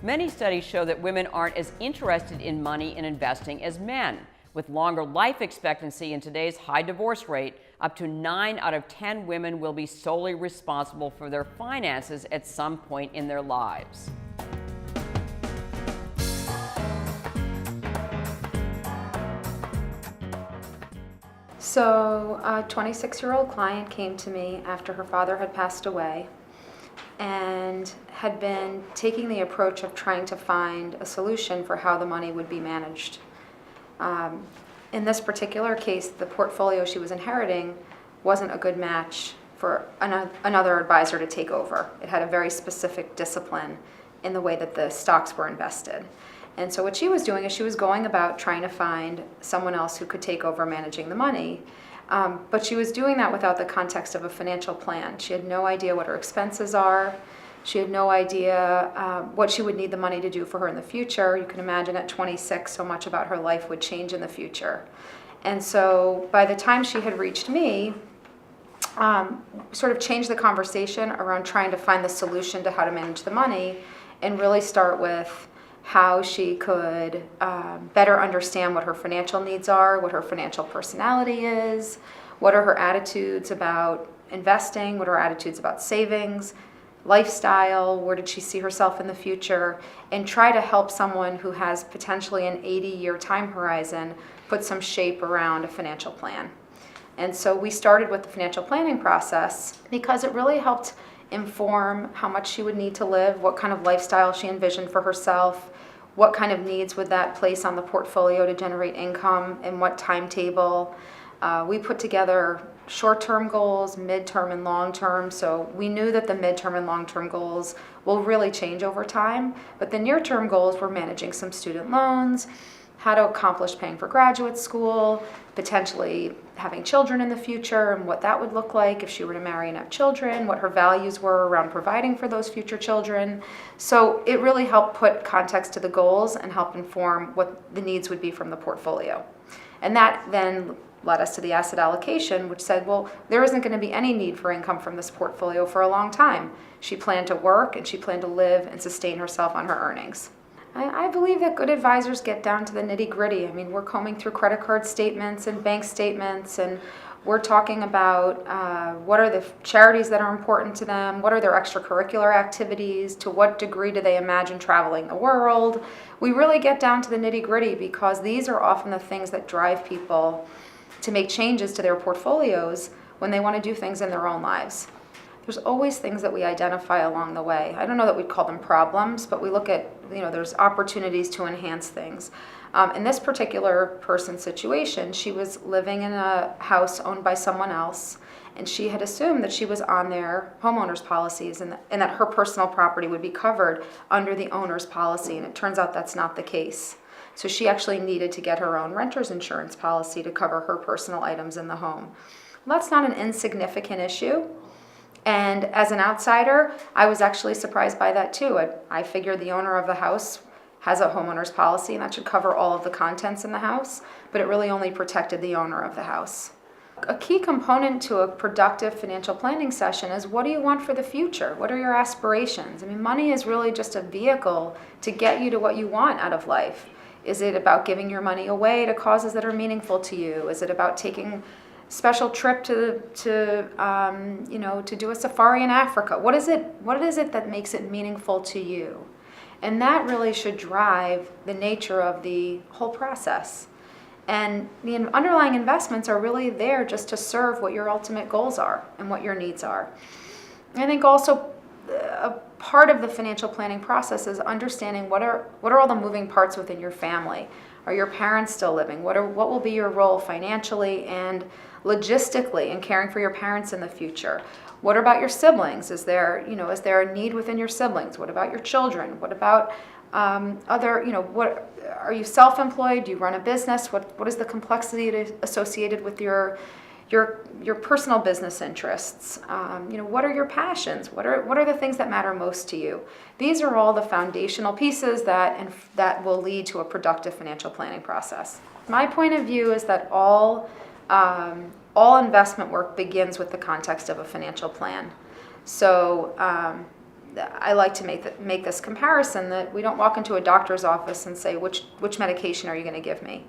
Many studies show that women aren't as interested in money and investing as men. With longer life expectancy and today's high divorce rate, up to 9 out of 10 women will be solely responsible for their finances at some point in their lives. So a 26-year-old client came to me after her father had passed away and had been taking the approach of trying to find a solution for how the money would be managed. In this particular case, the portfolio she was inheriting wasn't a good match for another advisor to take over. It had a very specific discipline in the way that the stocks were invested. And so what she was doing is she was going about trying to find someone else who could take over managing the money. But she was doing that without the context of a financial plan. She had no idea what her expenses are. She had no idea what she would need the money to do for her in the future. You can imagine at 26, so much about her life would change in the future. And so by the time she had reached me, sort of changed the conversation around trying to find the solution to how to manage the money and really start with how she could better understand what her financial needs are, what her financial personality is, what are her attitudes about investing, what are her attitudes about savings, lifestyle, where did she see herself in the future, and try to help someone who has potentially an 80-year time horizon put some shape around a financial plan. And so we started with the financial planning process because it really helped inform how much she would need to live, what kind of lifestyle she envisioned for herself, what kind of needs would that place on the portfolio to generate income, and what timetable. We put together short-term goals, mid-term and long-term, so we knew that the mid-term and long-term goals will really change over time, but the near-term goals were managing some student loans, how to accomplish paying for graduate school, potentially having children in the future and what that would look like if she were to marry and have children, what her values were around providing for those future children. So it really helped put context to the goals and help inform what the needs would be from the portfolio. And that then led us to the asset allocation, which said, well, there isn't going to be any need for income from this portfolio for a long time. She planned to work and she planned to live and sustain herself on her earnings. I believe that good advisors get down to the nitty-gritty. I mean, we're combing through credit card statements and bank statements, and we're talking about what are the charities that are important to them, what are their extracurricular activities, to what degree do they imagine traveling the world. We really get down to the nitty-gritty because these are often the things that drive people to make changes to their portfolios when they want to do things in their own lives. There's always things that we identify along the way. I don't know that we'd call them problems, but we look at, there's opportunities to enhance things. In this particular person's situation, she was living in a house owned by someone else, and she had assumed that she was on their homeowners policies and that her personal property would be covered under the owner's policy, and it turns out that's not the case. So she actually needed to get her own renter's insurance policy to cover her personal items in the home. Well, that's not an insignificant issue. And as an outsider, I was actually surprised by that too. I figured the owner of the house has a homeowner's policy and that should cover all of the contents in the house, but it really only protected the owner of the house. A key component to a productive financial planning session is, what do you want for the future? What are your aspirations? I mean, money is really just a vehicle to get you to what you want out of life. Is it about giving your money away to causes that are meaningful to you? Is it about taking special trip to do a safari in Africa? What is it that makes it meaningful to you? And that really should drive the nature of the whole process. And the underlying investments are really there just to serve what your ultimate goals are and what your needs are. I think also a part of the financial planning process is understanding what are all the moving parts within your family. Are your parents still living? What will be your role financially and logistically in caring for your parents in the future? What about your siblings? Is there a need within your siblings? What about your children? What about what are you self-employed? Do you run a business? What is the complexity associated with your personal business interests? What are your passions? What are the things that matter most to you? These are all the foundational pieces that will lead to a productive financial planning process. My point of view is that all investment work begins with the context of a financial plan. So I like to make this comparison that we don't walk into a doctor's office and say, which medication are you going to give me?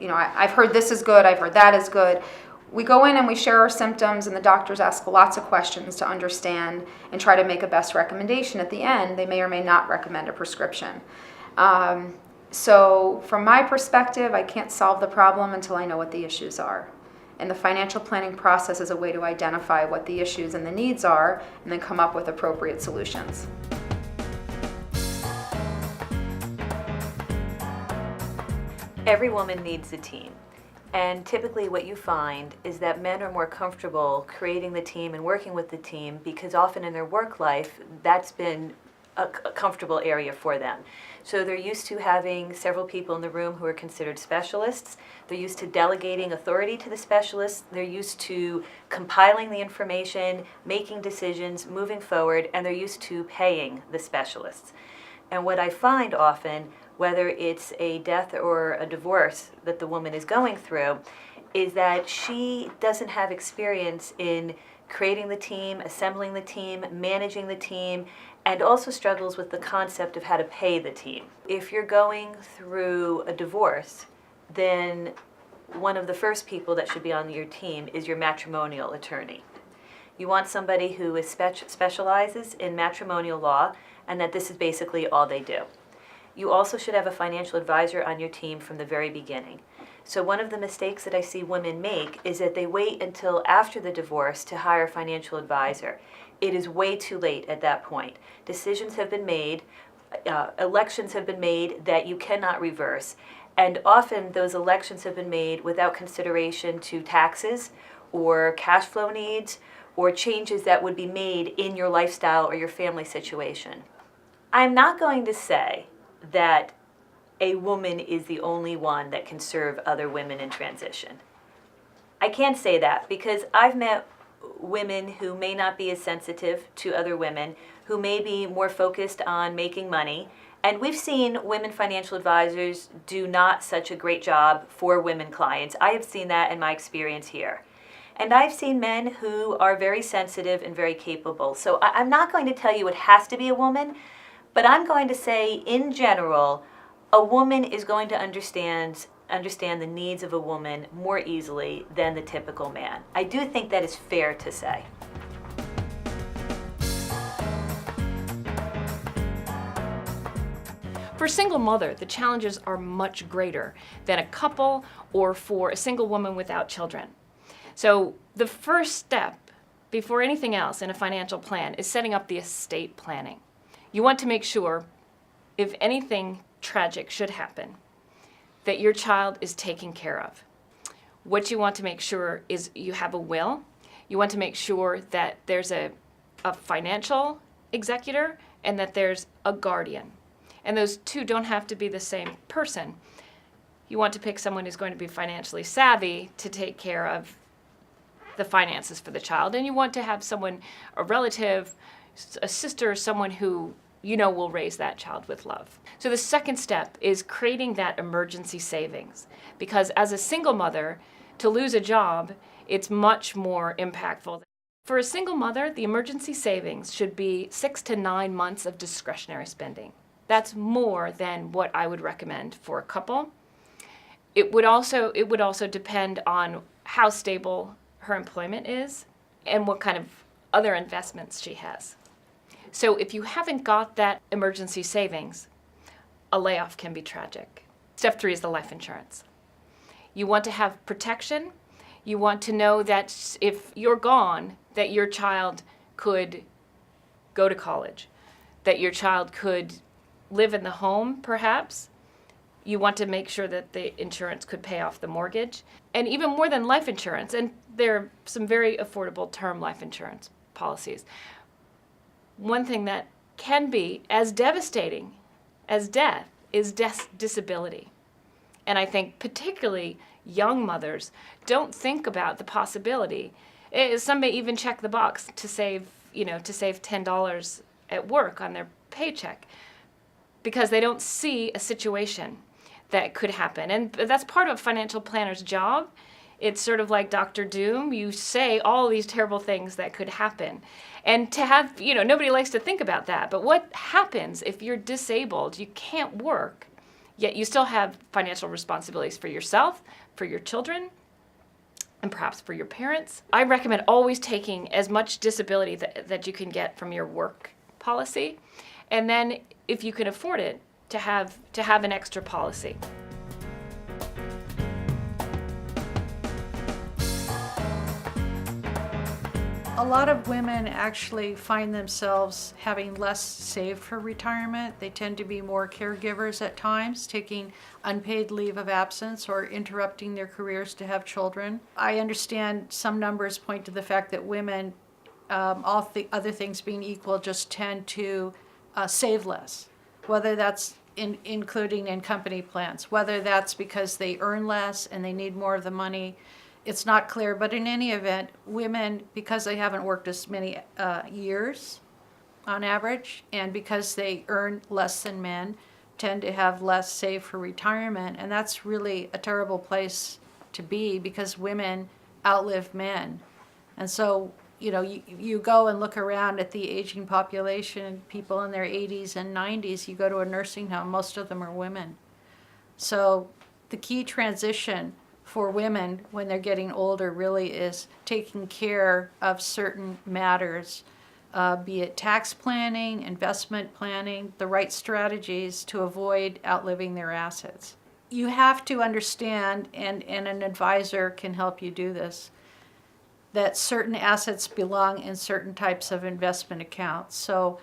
I've heard this is good, I've heard that is good. We go in and we share our symptoms, and the doctors ask lots of questions to understand and try to make a best recommendation. At the end, they may or may not recommend a prescription. So from my perspective, I can't solve the problem until I know what the issues are. And the financial planning process is a way to identify what the issues and the needs are, and then come up with appropriate solutions. Every woman needs a team. And typically what you find is that men are more comfortable creating the team and working with the team because often in their work life, that's been a comfortable area for them. So they're used to having several people in the room who are considered specialists. They're used to delegating authority to the specialists. They're used to compiling the information, making decisions, moving forward, and they're used to paying the specialists. And what I find often, whether it's a death or a divorce that the woman is going through, is that she doesn't have experience in creating the team, assembling the team, managing the team, and also struggles with the concept of how to pay the team. If you're going through a divorce, then one of the first people that should be on your team is your matrimonial attorney. You want somebody who specializes in matrimonial law, and that this is basically all they do. You also should have a financial advisor on your team from the very beginning. So one of the mistakes that I see women make is that they wait until after the divorce to hire a financial advisor. It is way too late at that point. Decisions have been made, elections have been made that you cannot reverse. And often those elections have been made without consideration to taxes or cash flow needs or changes that would be made in your lifestyle or your family situation. I'm not going to say that a woman is the only one that can serve other women in transition. I can't say that because I've met women who may not be as sensitive to other women, who may be more focused on making money. And we've seen women financial advisors do not such a great job for women clients. I have seen that in my experience here. And I've seen men who are very sensitive and very capable. So I'm not going to tell you it has to be a woman, but I'm going to say in general, a woman is going to understand the needs of a woman more easily than the typical man. I do think that is fair to say. For a single mother, the challenges are much greater than a couple or for a single woman without children. So the first step before anything else in a financial plan is setting up the estate planning. You want to make sure, if anything tragic should happen, that your child is taken care of. What you want to make sure is you have a will. You want to make sure that there's a financial executor and that there's a guardian. And those two don't have to be the same person. You want to pick someone who's going to be financially savvy to take care of the finances for the child. And you want to have someone, a relative, a sister, someone who you know will raise that child with love. So the second step is creating that emergency savings. Because as a single mother, to lose a job, it's much more impactful. For a single mother, the emergency savings should be 6 to 9 months of discretionary spending. That's more than what I would recommend for a couple. It would also depend on how stable her employment is and what kind of other investments she has. So if you haven't got that emergency savings, a layoff can be tragic. Step 3 is the life insurance. You want to have protection. You want to know that if you're gone, that your child could go to college, that your child could live in the home, perhaps. You want to make sure that the insurance could pay off the mortgage. And even more than life insurance, and there are some very affordable term life insurance policies. One thing that can be as devastating as death is disability. And I think particularly young mothers don't think about the possibility. Some may even check the box to save $10 at work on their paycheck because they don't see a situation that could happen. And that's part of a financial planner's job, It's sort of like Dr. Doom. You say all these terrible things that could happen. And to have, nobody likes to think about that. But what happens if you're disabled, you can't work, yet you still have financial responsibilities for yourself, for your children, and perhaps for your parents? I recommend always taking as much disability that you can get from your work policy. And then if you can afford it, to have an extra policy. A lot of women actually find themselves having less saved for retirement. They tend to be more caregivers at times, taking unpaid leave of absence or interrupting their careers to have children. I understand some numbers point to the fact that women, all the other things being equal, just tend to save less, whether that's including in company plans, whether that's because they earn less and they need more of the money. It's not clear, but in any event, women, because they haven't worked as many years on average, and because they earn less than men, tend to have less saved for retirement, and that's really a terrible place to be because women outlive men. And so, you go and look around at the aging population, people in their 80s and 90s, you go to a nursing home, most of them are women. So the key transition for women when they're getting older really is taking care of certain matters, be it tax planning, investment planning, the right strategies to avoid outliving their assets. You have to understand, and an advisor can help you do this, that certain assets belong in certain types of investment accounts. So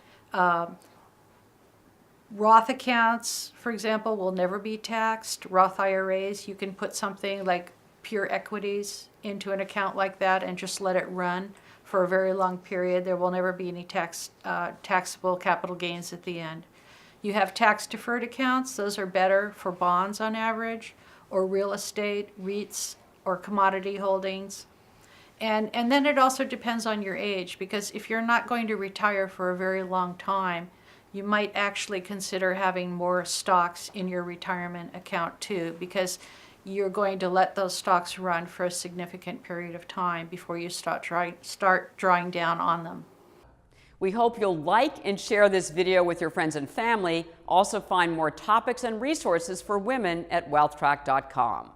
Roth accounts, for example, will never be taxed. Roth IRAs, you can put something like pure equities into an account like that and just let it run for a very long period. There will never be any taxable capital gains at the end. You have tax-deferred accounts. Those are better for bonds on average, or real estate, REITs, or commodity holdings. And then it also depends on your age, because if you're not going to retire for a very long time, you might actually consider having more stocks in your retirement account too, because you're going to let those stocks run for a significant period of time before you start drawing down on them. We hope you'll like and share this video with your friends and family. Also find more topics and resources for women at wealthtrack.com.